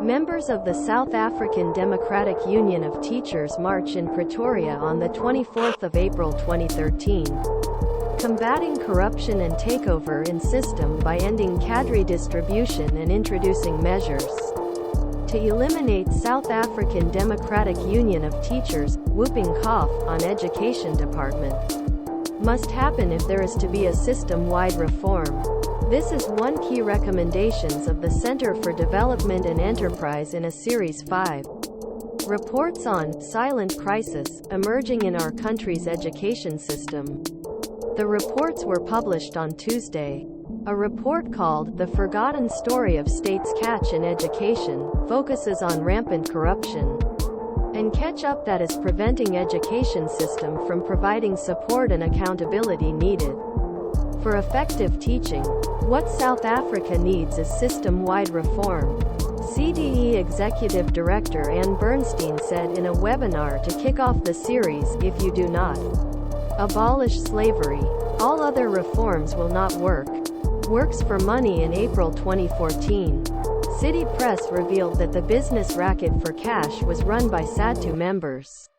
Members of the South African Democratic Union of Teachers march in Pretoria on the 24th of April 2013. Combating corruption and takeover in system by ending cadre distribution and introducing measures to eliminate South African Democratic Union of Teachers, whooping cough, on Education Department. Must happen if there is to be a system-wide reform. This is one key recommendations of the Center for Development and Enterprise in a Series 5. Reports on silent crisis emerging in our country's education system. The reports were published on Tuesday. A report called The Forgotten Story of State's Catch in Education focuses on rampant corruption and catch-up that is preventing education system from providing support and accountability needed for effective teaching. What South Africa needs is system-wide reform, CDE Executive Director Ann Bernstein said in a webinar to kick off the series. If you do not abolish slavery, all other reforms will not work. Works for Money in April 2014. City Press revealed that the business racket for cash was run by Sadtu members.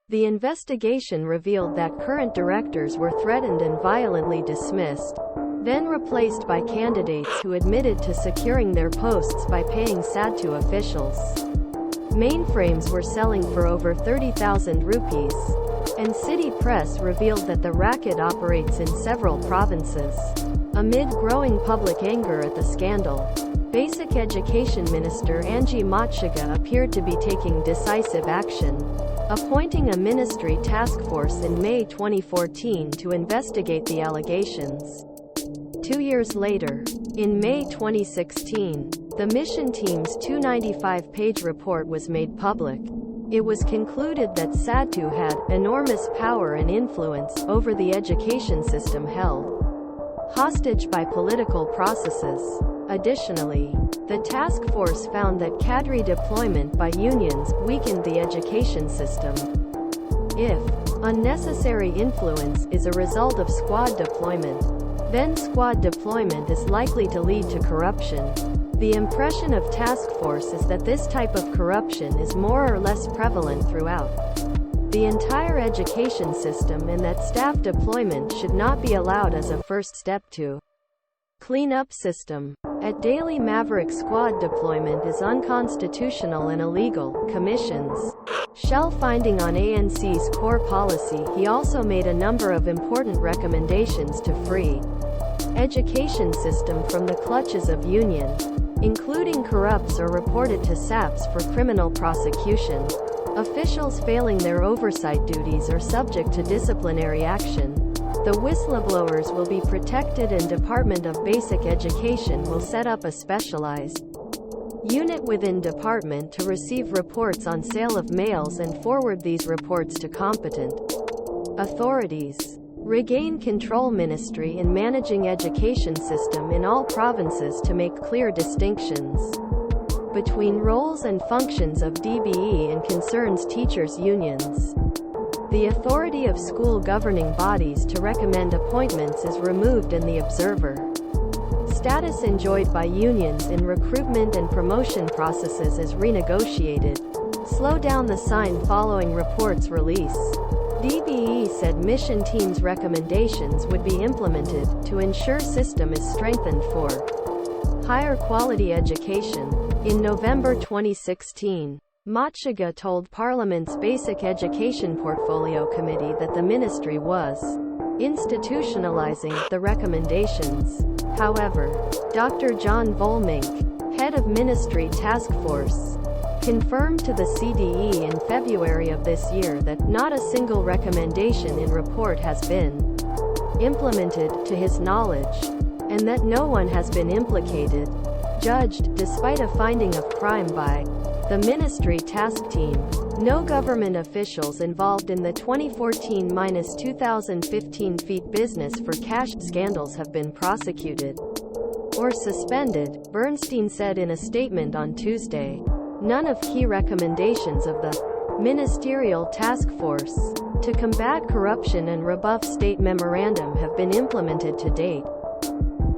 The investigation revealed that current directors were threatened and violently dismissed, then replaced by candidates who admitted to securing their posts by paying Sadtu officials. Mainframes were selling for over 30,000 rupees. And City Press revealed that the racket operates in several provinces. Amid growing public anger at the scandal, Basic Education Minister Angie Motshekga appeared to be taking decisive action, appointing a ministry task force in May 2014 to investigate the allegations. 2 years later, in May 2016, the mission team's 295-page report was made public. It was concluded that Sadtu had enormous power and influence over the education system held hostage by political processes. Additionally, the task force found that cadre deployment by unions weakened the education system. If unnecessary influence is a result of squad deployment, then squad deployment is likely to lead to corruption. The impression of task force is that this type of corruption is more or less prevalent throughout the entire education system and that staff deployment should not be allowed as a first step to clean up system. At Daily Maverick Squad, deployment is unconstitutional and illegal. Commissions shell finding on ANC's core policy. He also made a number of important recommendations to free education system from the clutches of union, including corrupts or reported to SAPS for criminal prosecution. Officials failing their oversight duties are subject to disciplinary action. The whistleblowers will be protected and Department of Basic Education will set up a specialized unit within department to receive reports on sale of mails and forward these reports to competent authorities. Regain control ministry in managing education system in all provinces to make clear distinctions between roles and functions of DBE and concerns teachers' unions. The authority of school governing bodies to recommend appointments is removed and the observer status enjoyed by unions in recruitment and promotion processes is renegotiated. Slow down the sign following reports release. DBE said mission team's recommendations would be implemented to ensure system is strengthened for higher quality education. In November 2016, Motshekga told Parliament's Basic Education Portfolio Committee that the ministry was institutionalizing the recommendations. However, Dr. John Volmink, head of Ministry Task Force, confirmed to the CDE in February of this year that not a single recommendation in report has been implemented, to his knowledge, and that no one has been implicated, judged, despite a finding of crime by the ministry task team. No government officials involved in the 2014-2015 feet business for cash scandals have been prosecuted or suspended, Bernstein said in a statement on Tuesday. None of key recommendations of the ministerial task force to combat corruption and rebuff State Memorandum have been implemented to date.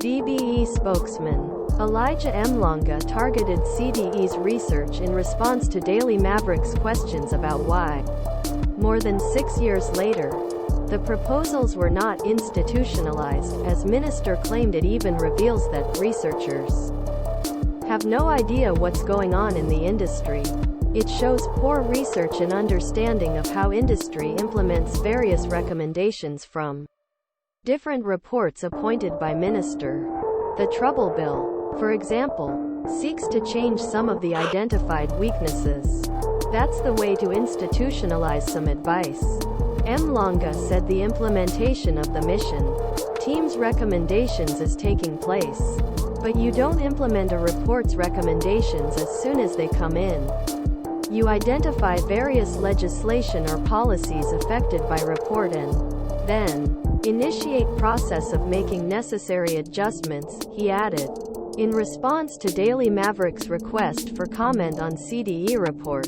DBE spokesman Elijah Mhlanga targeted CDE's research in response to Daily Maverick's questions about why, more than 6 years later, the proposals were not institutionalized, as Minister claimed. It even reveals that researchers have no idea what's going on in the industry. It shows poor research and understanding of how industry implements various recommendations from different reports appointed by Minister. The Trouble Bill, for example, seeks to change some of the identified weaknesses. That's the way to institutionalize some advice. Mhlanga said the implementation of the mission team's recommendations is taking place. But you don't implement a report's recommendations as soon as they come in. You identify various legislation or policies affected by report and then initiate process of making necessary adjustments, he added. In response to Daily Maverick's request for comment on CDE report,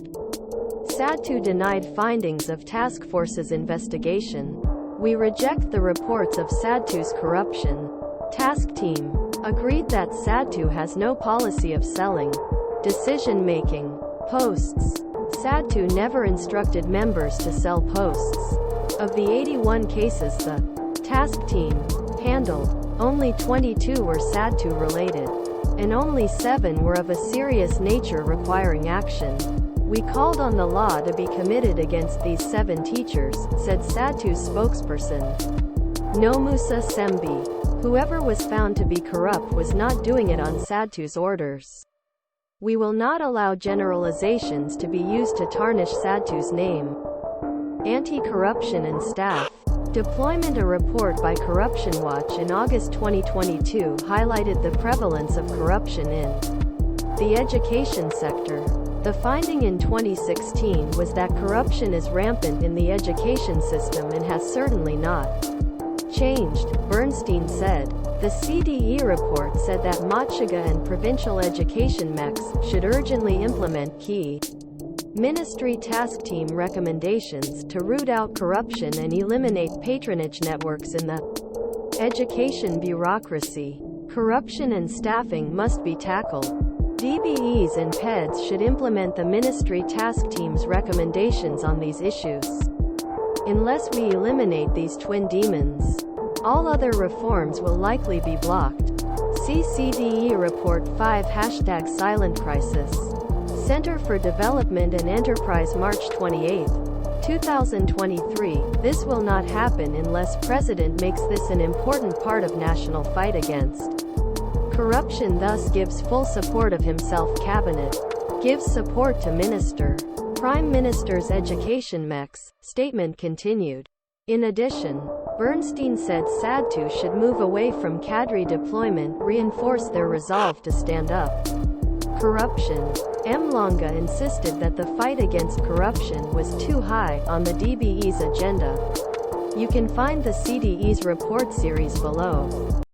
Sadtu denied findings of task force's investigation. We reject the reports of Sadtu's corruption. Task team agreed that Sadtu has no policy of selling decision-making posts. Sadtu never instructed members to sell posts. Of the 81 cases the task team handled, only 22 were Sadtu related, and only 7 were of a serious nature requiring action. We called on the law to be committed against these 7 teachers, said Sadtu's spokesperson, Nomusa Sembi. Whoever was found to be corrupt was not doing it on Sadtu's orders. We will not allow generalizations to be used to tarnish Sadtu's name. Anti-corruption and staff deployment. A report by Corruption Watch in August 2022 highlighted the prevalence of corruption in the education sector. The finding in 2016 was that corruption is rampant in the education system and has certainly not changed, Bernstein said. The CDE report said that Motshekga and provincial education MECs should urgently implement key ministry task team recommendations to root out corruption and eliminate patronage networks in the education bureaucracy. Corruption and staffing must be tackled. DBEs and PEDs should implement the ministry task team's recommendations on these issues. Unless we eliminate these twin demons, all other reforms will likely be blocked. See CDE Report 5 #Silent Crisis. Center for Development and Enterprise, March 28, 2023. This will not happen unless President makes this an important part of national fight against corruption, thus gives full support of himself. Cabinet gives support to Minister. Prime Minister's Education MECs, statement continued. In addition, Bernstein said Sadtu should move away from cadre deployment, reinforce their resolve to stand up corruption. Mhlanga insisted that the fight against corruption was too high on the DBE's agenda. You can find the CDE's report series below.